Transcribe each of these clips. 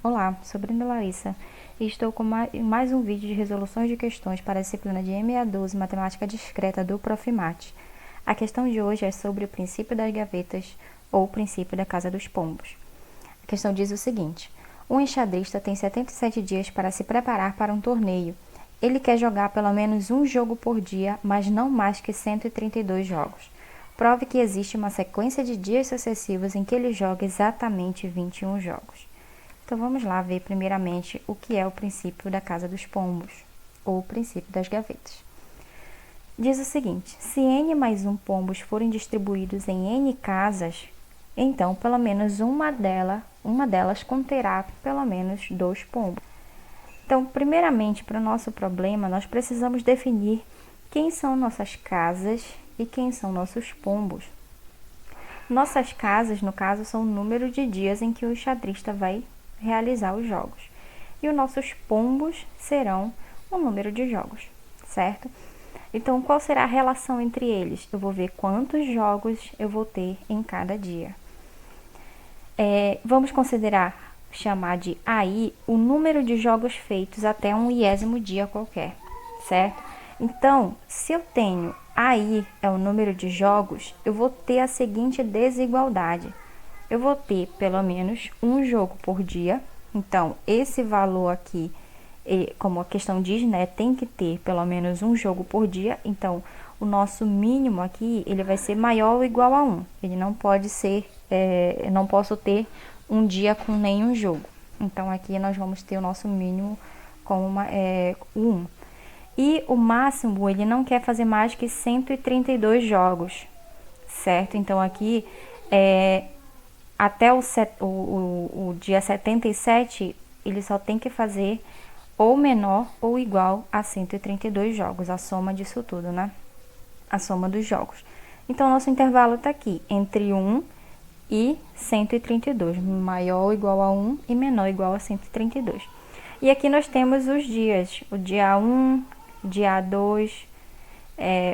Olá, sou Brenda Larissa e estou com mais um vídeo de resoluções de questões para a disciplina de MA12 Matemática Discreta do Profimate. A questão de hoje é sobre o princípio das gavetas ou o princípio da casa dos pombos. A questão diz o seguinte: um enxadrista tem 77 dias para se preparar para um torneio. Ele quer jogar pelo menos um jogo por dia, mas não mais que 132 jogos. Prove que existe uma sequência de dias sucessivos em que ele joga exatamente 21 jogos. Então, vamos lá ver primeiramente o que é o princípio da casa dos pombos, ou o princípio das gavetas. Diz o seguinte: se n mais 1 pombos forem distribuídos em n casas, então pelo menos uma delas conterá pelo menos 2 pombos. Então, primeiramente, para o nosso problema, nós precisamos definir quem são nossas casas e quem são nossos pombos. Nossas casas, no caso, são o número de dias em que o enxadrista vai realizar os jogos. E os nossos pombos serão o número de jogos, certo? Então, qual será a relação entre eles? Eu vou ver quantos jogos eu vou ter em cada dia. Vamos chamar de AI o número de jogos feitos até um 1º dia qualquer, certo? Então, se eu tenho AI é o número de jogos, eu vou ter a seguinte desigualdade. Eu vou ter pelo menos um jogo por dia. Então, esse valor aqui, como a questão diz, né, tem que ter pelo menos um jogo por dia. Então, o nosso mínimo aqui, ele vai ser maior ou igual a 1. Ele não pode ser, eu não posso ter um dia com nenhum jogo. Então, aqui nós vamos ter o nosso mínimo com o 1. E o máximo, ele não quer fazer mais que 132 jogos, certo? Então, aqui, até o dia 77, ele só tem que fazer ou menor ou igual a 132 jogos, a soma disso tudo, né? A soma dos jogos. Então, nosso intervalo está aqui, entre 1 e 132, maior ou igual a 1 e menor ou igual a 132. E aqui nós temos os dias, o dia 1, dia 2,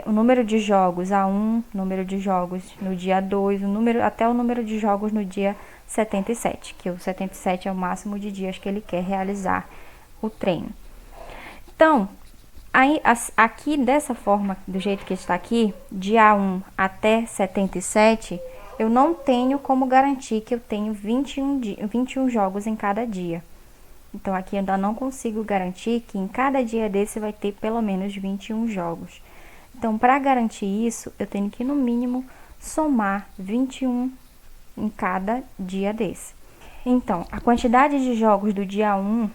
o número de jogos A1, número de jogos no dia 2, até o número de jogos no dia 77, que o 77 é o máximo de dias que ele quer realizar o treino. Então, aí, aqui dessa forma, do jeito que está aqui, de A1 até 77, eu não tenho como garantir que eu tenho 21 jogos em cada dia. Então, aqui eu ainda não consigo garantir que em cada dia desse vai ter pelo menos 21 jogos. Então, para garantir isso, eu tenho que, no mínimo, somar 21 em cada dia desse. Então, a quantidade de jogos do dia 1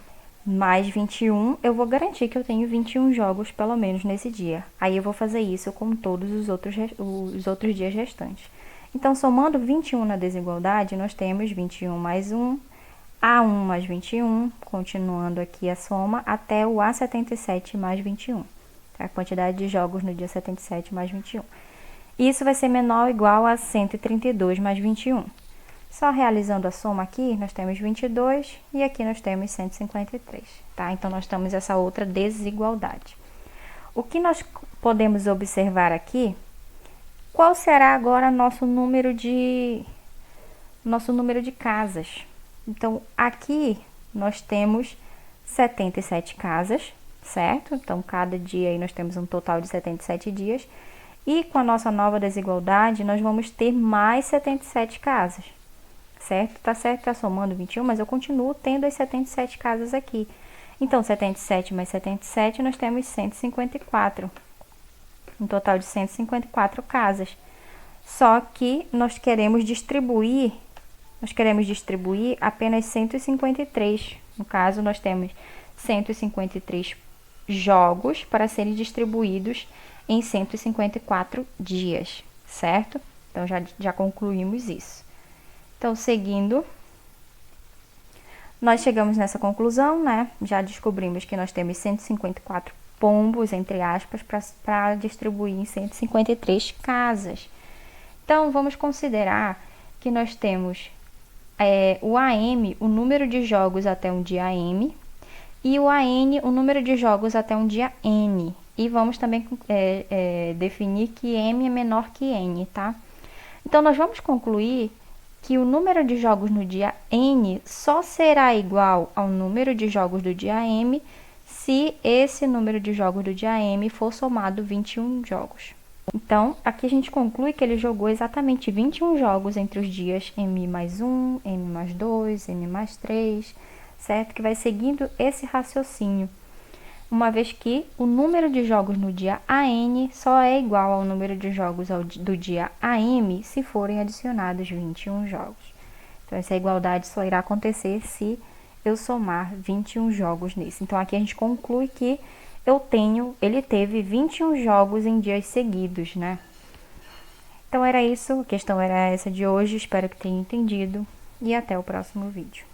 mais 21, eu vou garantir que eu tenho 21 jogos, pelo menos, nesse dia. Aí, eu vou fazer isso com todos os outros dias restantes. Então, somando 21 na desigualdade, nós temos 21 mais 1, A1 mais 21, continuando aqui a soma, até o A77 mais 21. A quantidade de jogos no dia 77 mais 21. Isso vai ser menor ou igual a 132 mais 21. Só realizando a soma aqui, nós temos 22 e aqui nós temos 153, tá? Então, nós temos essa outra desigualdade. O que nós podemos observar aqui, qual será agora nosso número de casas? Então, aqui nós temos 77 casas, certo? Então, cada dia aí nós temos um total de 77 dias. E com a nossa nova desigualdade, nós vamos ter mais 77 casas, certo? Tá certo, tá somando 21, mas eu continuo tendo as 77 casas aqui. Então, 77 mais 77, nós temos 154. Um total de 154 casas. Só que nós queremos distribuir apenas 153. No caso, nós temos 153 jogos para serem distribuídos em 154 dias, certo? Então, já concluímos isso. Então, seguindo, nós chegamos nessa conclusão, né? Já descobrimos que nós temos 154 pombos, entre aspas, para distribuir em 153 casas. Então, vamos considerar que nós temos o AM, o número de jogos até um dia M, e o AN, o número de jogos até um dia N. E vamos também definir que M é menor que N, tá? Então, nós vamos concluir que o número de jogos no dia N só será igual ao número de jogos do dia M se esse número de jogos do dia M for somado 21 jogos. Então, aqui a gente conclui que ele jogou exatamente 21 jogos entre os dias M+1, M+2, M+3, certo? Que vai seguindo esse raciocínio, uma vez que o número de jogos no dia AN só é igual ao número de jogos do dia AM se forem adicionados 21 jogos. Então, essa igualdade só irá acontecer se eu somar 21 jogos nesse. Então, aqui a gente conclui que ele teve 21 jogos em dias seguidos, né? Então era isso, a questão era essa de hoje, espero que tenha entendido e até o próximo vídeo.